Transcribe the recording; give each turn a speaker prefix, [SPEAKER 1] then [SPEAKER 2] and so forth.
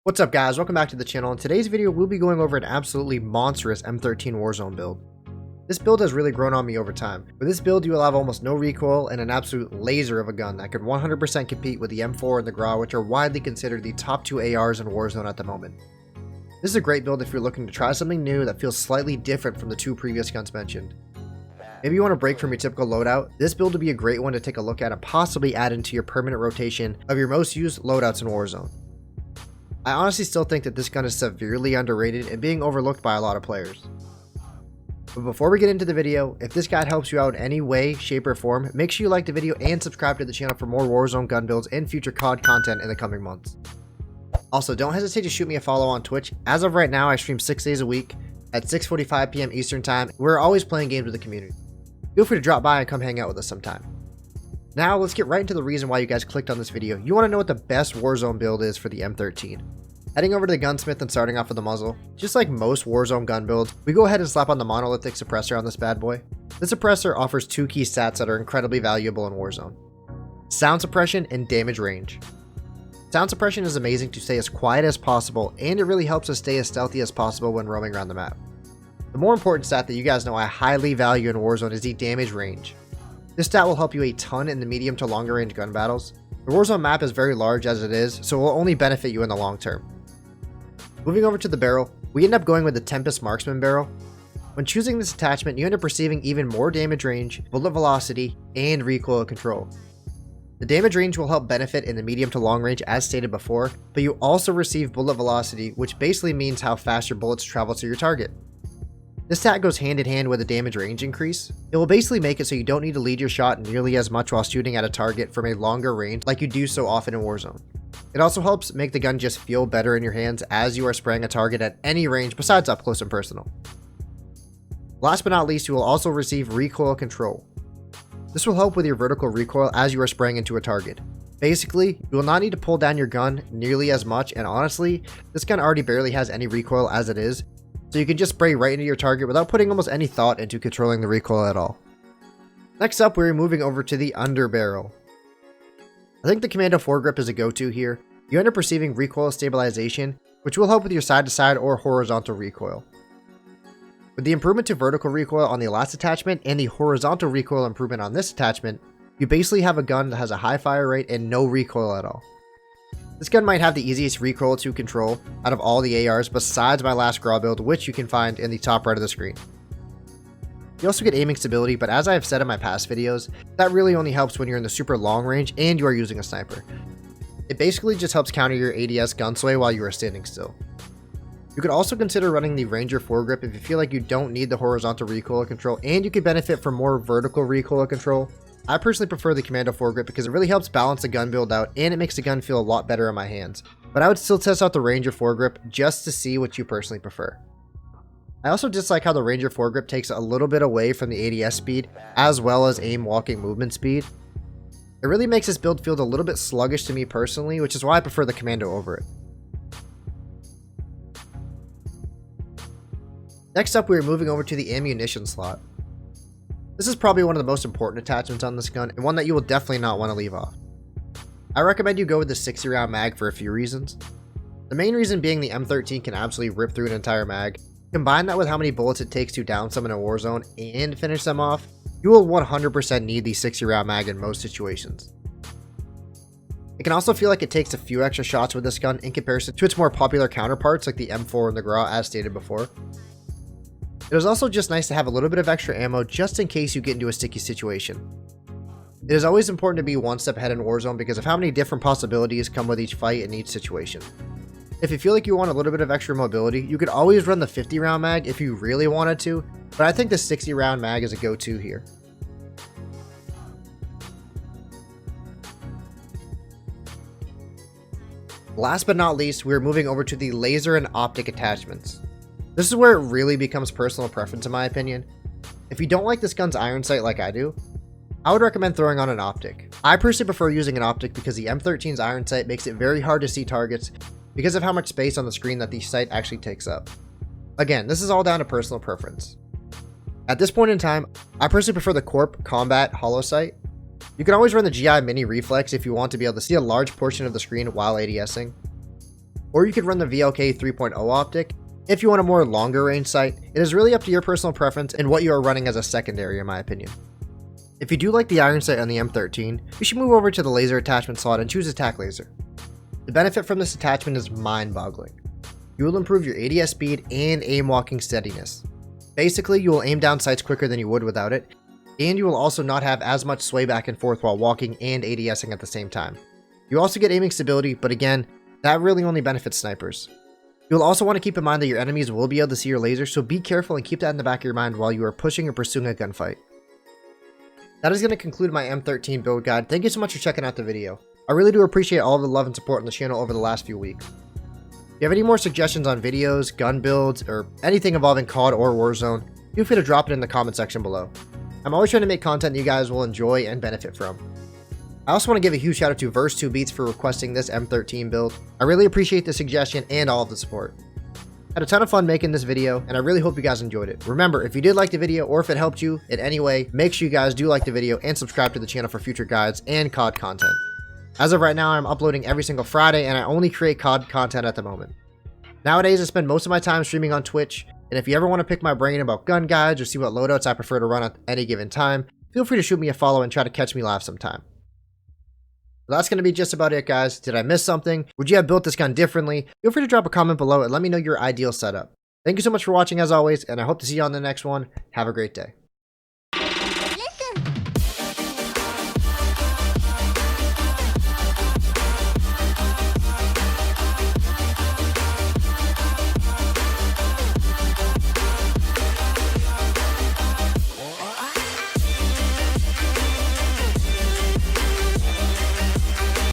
[SPEAKER 1] What's up guys, welcome back to the channel. In today's video we'll be going over an absolutely monstrous M13 Warzone build. This build has really grown on me over time. With this build you will have almost no recoil and an absolute laser of a gun that could 100% compete with the M4 and the GRA, which are widely considered the top two ARs in Warzone at the moment. This is a great build if you're looking to try something new that feels slightly different from the two previous guns mentioned. Maybe you want to break from your typical loadout, this build would be a great one to take a look at and possibly add into your permanent rotation of your most used loadouts in Warzone. I honestly still think that this gun is severely underrated and being overlooked by a lot of players. But before we get into the video, if this guide helps you out in any way, shape, or form, make sure you like the video and subscribe to the channel for more Warzone gun builds and future COD content in the coming months. Also, don't hesitate to shoot me a follow on Twitch. As of right now, I stream 6 days a week at 6:45 p.m. Eastern Time. We're always playing games with the community. Feel free to drop by and come hang out with us sometime. Now, let's get right into the reason why you guys clicked on this video. You want to know what the best Warzone build is for the M13. Heading over to the gunsmith and starting off with the muzzle. Just like most Warzone gun builds, we go ahead and slap on the Monolithic suppressor on this bad boy. The suppressor offers two key stats that are incredibly valuable in Warzone: sound suppression and damage range. Sound suppression is amazing to stay as quiet as possible, and it really helps us stay as stealthy as possible when roaming around the map. The more important stat that you guys know I highly value in Warzone is the damage range. This stat will help you a ton in the medium to longer range gun battles. The Warzone map is very large as it is, so it will only benefit you in the long term. Moving over to the barrel, we end up going with the Tempus Marksman barrel. When choosing this attachment, you end up receiving even more damage range, bullet velocity, and recoil control. The damage range will help benefit in the medium to long range as stated before, but you also receive bullet velocity, which basically means how fast your bullets travel to your target. This stat goes hand in hand with a damage range increase. It will basically make it so you don't need to lead your shot nearly as much while shooting at a target from a longer range like you do so often in Warzone. It also helps make the gun just feel better in your hands as you are spraying a target at any range besides up close and personal. Last but not least, you will also receive recoil control. This will help with your vertical recoil as you are spraying into a target. Basically, you will not need to pull down your gun nearly as much, and honestly, this gun already barely has any recoil as it is, so you can just spray right into your target without putting almost any thought into controlling the recoil at all. Next up, we're moving over to the Underbarrel. I think the Commando foregrip is a go-to here. You end up receiving recoil stabilization, which will help with your side-to-side or horizontal recoil. With the improvement to vertical recoil on the last attachment and the horizontal recoil improvement on this attachment, you basically have a gun that has a high fire rate and no recoil at all. This gun might have the easiest recoil to control out of all the ARs besides my last GRA build, which you can find in the top right of the screen. You also get aiming stability, but as I have said in my past videos, that really only helps when you're in the super long range and you are using a sniper. It basically just helps counter your ADS gun sway while you are standing still. You could also consider running the Ranger foregrip if you feel like you don't need the horizontal recoil control and you could benefit from more vertical recoil control. I personally prefer the Commando foregrip because it really helps balance the gun build out and it makes the gun feel a lot better in my hands. But I would still test out the Ranger foregrip just to see what you personally prefer. I also dislike how the Ranger foregrip takes a little bit away from the ADS speed as well as aim walking movement speed. It really makes this build feel a little bit sluggish to me personally, which is why I prefer the Commando over it. Next up, we are moving over to the ammunition slot. This is probably one of the most important attachments on this gun and one that you will definitely not want to leave off. I recommend you go with the 60 round mag for a few reasons. The main reason being the M13 can absolutely rip through an entire mag. Combine that with how many bullets it takes to down someone in a Warzone and finish them off, you will 100% need the 60 round mag in most situations. It can also feel like it takes a few extra shots with this gun in comparison to its more popular counterparts like the M4 and the GRA as stated before. It is also just nice to have a little bit of extra ammo just in case you get into a sticky situation. It is always important to be one step ahead in Warzone because of how many different possibilities come with each fight and each situation. If you feel like you want a little bit of extra mobility, you could always run the 50 round mag if you really wanted to, but I think the 60 round mag is a go-to here. Last but not least, we are moving over to the laser and optic attachments. This is where it really becomes personal preference in my opinion. If you don't like this gun's iron sight like I do, I would recommend throwing on an optic. I personally prefer using an optic because the M13's iron sight makes it very hard to see targets because of how much space on the screen that the sight actually takes up. Again, this is all down to personal preference. At this point in time, I personally prefer the Corp Combat Holo sight. You can always run the GI Mini Reflex if you want to be able to see a large portion of the screen while ADSing. or you could run the VLK 3.0 optic. If you want a more longer range sight, it is really up to your personal preference and what you are running as a secondary in my opinion. If you do like the iron sight on the M13, you should move over to the laser attachment slot and choose a Tac Laser. The benefit from this attachment is mind-boggling. You will improve your ADS speed and aim walking steadiness. Basically, you will aim down sights quicker than you would without it, and you will also not have as much sway back and forth while walking and ADSing at the same time. You also get aiming stability, but again, that really only benefits snipers. You'll also want to keep in mind that your enemies will be able to see your laser, so be careful and keep that in the back of your mind while you are pushing or pursuing a gunfight. That is going to conclude my M13 build guide. Thank you so much for checking out the video. I really do appreciate all of the love and support on the channel over the last few weeks. If you have any more suggestions on videos, gun builds, or anything involving COD or Warzone, feel free to drop it in the comment section below. I'm always trying to make content you guys will enjoy and benefit from. I also want to give a huge shout out to Verse2Beats for requesting this M13 build. I really appreciate the suggestion and all of the support. I had a ton of fun making this video, and I really hope you guys enjoyed it. Remember, if you did like the video or if it helped you in any way, make sure you guys do like the video and subscribe to the channel for future guides and COD content. As of right now, I'm uploading every single Friday, and I only create COD content at the moment. Nowadays, I spend most of my time streaming on Twitch, and if you ever want to pick my brain about gun guides or see what loadouts I prefer to run at any given time, feel free to shoot me a follow and try to catch me live sometime. Well, that's going to be just about it, guys. Did I miss something? Would you have built this gun differently? Feel free to drop a comment below and let me know your ideal setup. Thank you so much for watching as always, and I hope to see you on the next one. Have a great day.